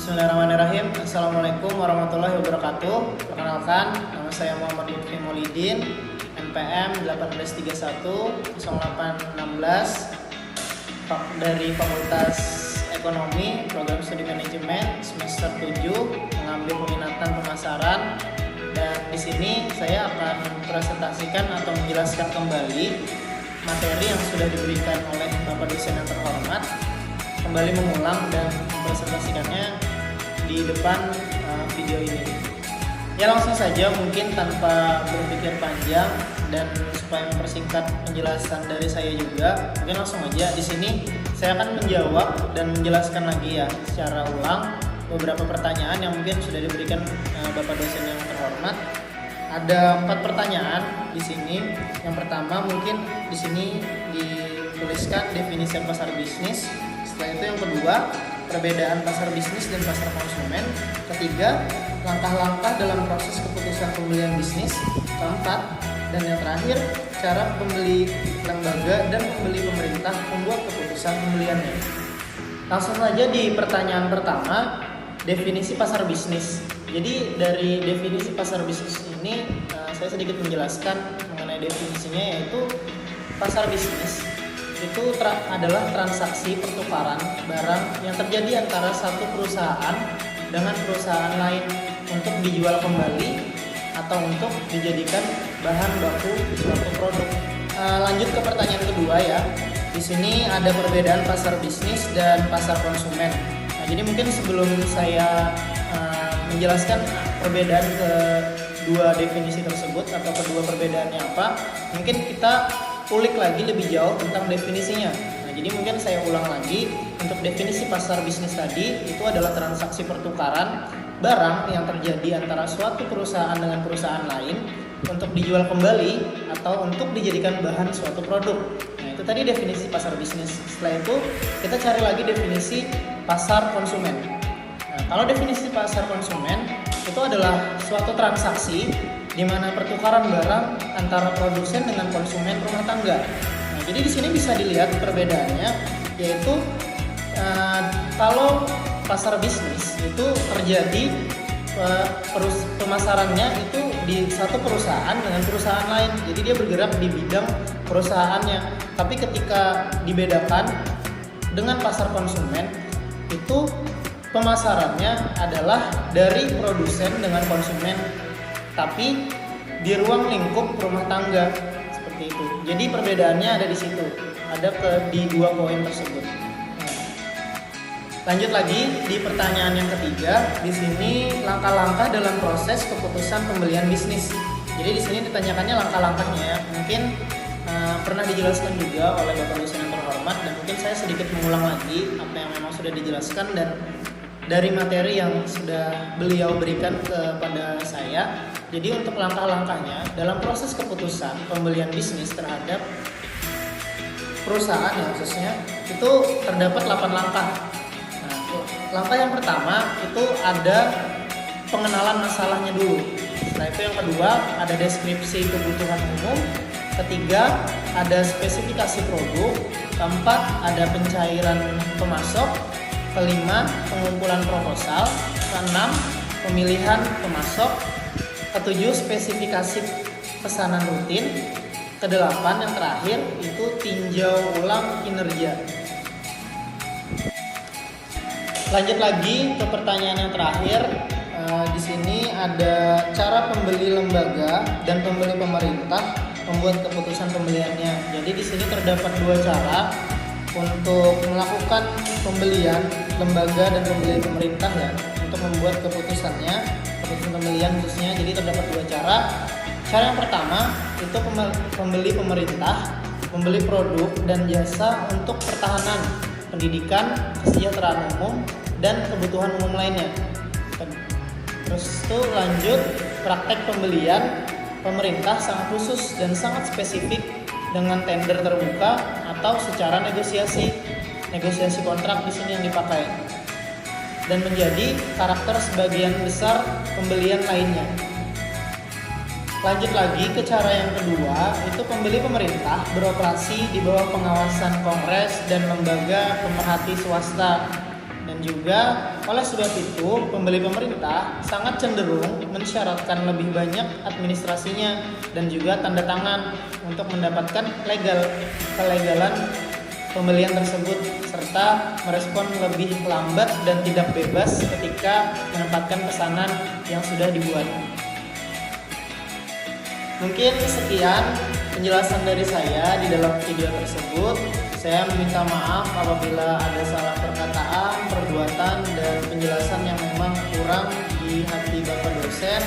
Bismillahirrahmanirrahim. Assalamualaikum warahmatullahi wabarakatuh. Perkenalkan, nama saya Muhammad Lutfi Maulidin, NPM 18310816 dari Fakultas Ekonomi, Program Studi Manajemen semester 7, mengambil peminatan pemasaran. Dan di sini saya akan mempresentasikan atau menjelaskan kembali materi yang sudah diberikan oleh Bapak dosen yang terhormat, kembali mengulang dan mempresentasikannya di depan video ini. Ya, langsung saja, mungkin tanpa berpikir panjang dan supaya mempersingkat penjelasan dari saya juga, mungkin langsung aja di sini saya akan menjawab dan menjelaskan lagi ya secara ulang beberapa pertanyaan yang mungkin sudah diberikan Bapak dosen yang terhormat. Ada 4 pertanyaan di sini. Yang pertama mungkin di sini dituliskan definisi pasar bisnis. Setelah itu yang kedua, perbedaan pasar bisnis dan pasar konsumen. Ketiga, langkah-langkah dalam proses keputusan pembelian bisnis. Keempat, dan yang terakhir, cara pembeli lembaga dan pembeli pemerintah membuat keputusan pembeliannya. Langsung saja di pertanyaan pertama, definisi pasar bisnis. Jadi dari definisi pasar bisnis ini saya sedikit menjelaskan mengenai definisinya, yaitu pasar bisnis itu adalah transaksi pertukaran barang yang terjadi antara satu perusahaan dengan perusahaan lain untuk dijual kembali atau untuk dijadikan bahan baku suatu produk. Lanjut ke pertanyaan kedua ya. Di sini ada perbedaan pasar bisnis dan pasar konsumen. Nah, jadi mungkin sebelum saya menjelaskan perbedaan kedua definisi tersebut atau kedua perbedaannya apa, mungkin kita ulik lagi lebih jauh tentang definisinya. Nah, jadi mungkin saya ulang lagi. Untuk definisi pasar bisnis tadi, itu adalah transaksi pertukaran barang yang terjadi antara suatu perusahaan dengan perusahaan lain untuk dijual kembali atau untuk dijadikan bahan suatu produk. Nah, itu tadi definisi pasar bisnis. Setelah itu kita cari lagi definisi pasar konsumen. Nah, kalau definisi pasar konsumen itu adalah suatu transaksi di mana pertukaran barang antara produsen dengan konsumen rumah tangga. Nah, jadi di sini bisa dilihat perbedaannya, yaitu kalau pasar bisnis itu terjadi pemasarannya itu di satu perusahaan dengan perusahaan lain. Jadi dia bergerak di bidang perusahaannya. Tapi ketika dibedakan dengan pasar konsumen, itu pemasarannya adalah dari produsen dengan konsumen, tapi di ruang lingkup rumah tangga seperti itu. Jadi perbedaannya ada di situ, ada di 2 poin tersebut. Lanjut lagi di pertanyaan yang ketiga. Di sini langkah-langkah dalam proses keputusan pembelian bisnis. Jadi di sini ditanyakannya langkah-langkahnya ya. Mungkin pernah dijelaskan juga oleh Bapak dosen yang terhormat, dan mungkin saya sedikit mengulang lagi apa yang memang sudah dijelaskan dan dari materi yang sudah beliau berikan kepada saya. Jadi untuk langkah-langkahnya dalam proses keputusan pembelian bisnis terhadap perusahaan ya khususnya, itu terdapat 8 langkah. Nah, langkah yang pertama itu ada pengenalan masalahnya dulu. Setelah itu yang kedua ada deskripsi kebutuhan umum. Ketiga ada spesifikasi produk. Keempat ada pencairan pemasok. Kelima, pengumpulan proposal. Keenam, pemilihan pemasok. Ketujuh, spesifikasi pesanan rutin. Kedelapan, yang terakhir itu tinjau ulang kinerja. Lanjut lagi ke pertanyaan yang terakhir. Di sini ada cara pembeli lembaga dan pembeli pemerintah membuat keputusan pembeliannya. Jadi di sini terdapat 2 cara untuk melakukan pembelian lembaga dan pembeli pemerintah ya, untuk membuat keputusan pembelian khususnya. Jadi terdapat 2 cara. Cara yang pertama itu pembeli pemerintah, membeli produk dan jasa untuk pertahanan, pendidikan, kesejahteraan umum dan kebutuhan umum lainnya. Terus itu lanjut praktek pembelian pemerintah sangat khusus dan sangat spesifik dengan tender terbuka atau secara negosiasi kontrak di sini yang dipakai, dan menjadi karakter sebagian besar pembelian lainnya. Lanjut lagi ke cara yang kedua, itu pembeli pemerintah beroperasi di bawah pengawasan kongres dan lembaga pemerhati swasta Dan juga oleh sebab itu, pembeli pemerintah sangat cenderung mensyaratkan lebih banyak administrasinya dan juga tanda tangan untuk mendapatkan kelegalan pembelian tersebut, serta merespon lebih lambat dan tidak bebas ketika menempatkan pesanan yang sudah dibuat. Mungkin sekian penjelasan dari saya di dalam video tersebut. Saya meminta maaf apabila ada salah perkataan, perbuatan, dan penjelasan yang memang kurang di hati Bapak dosen.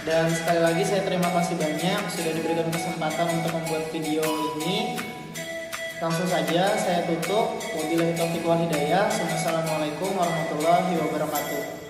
Dan sekali lagi saya terima kasih banyak sudah diberikan kesempatan untuk membuat video ini. Langsung saja saya tutup. Wabillahi taufiq wal hidayah. Wassalamualaikum warahmatullahi wabarakatuh.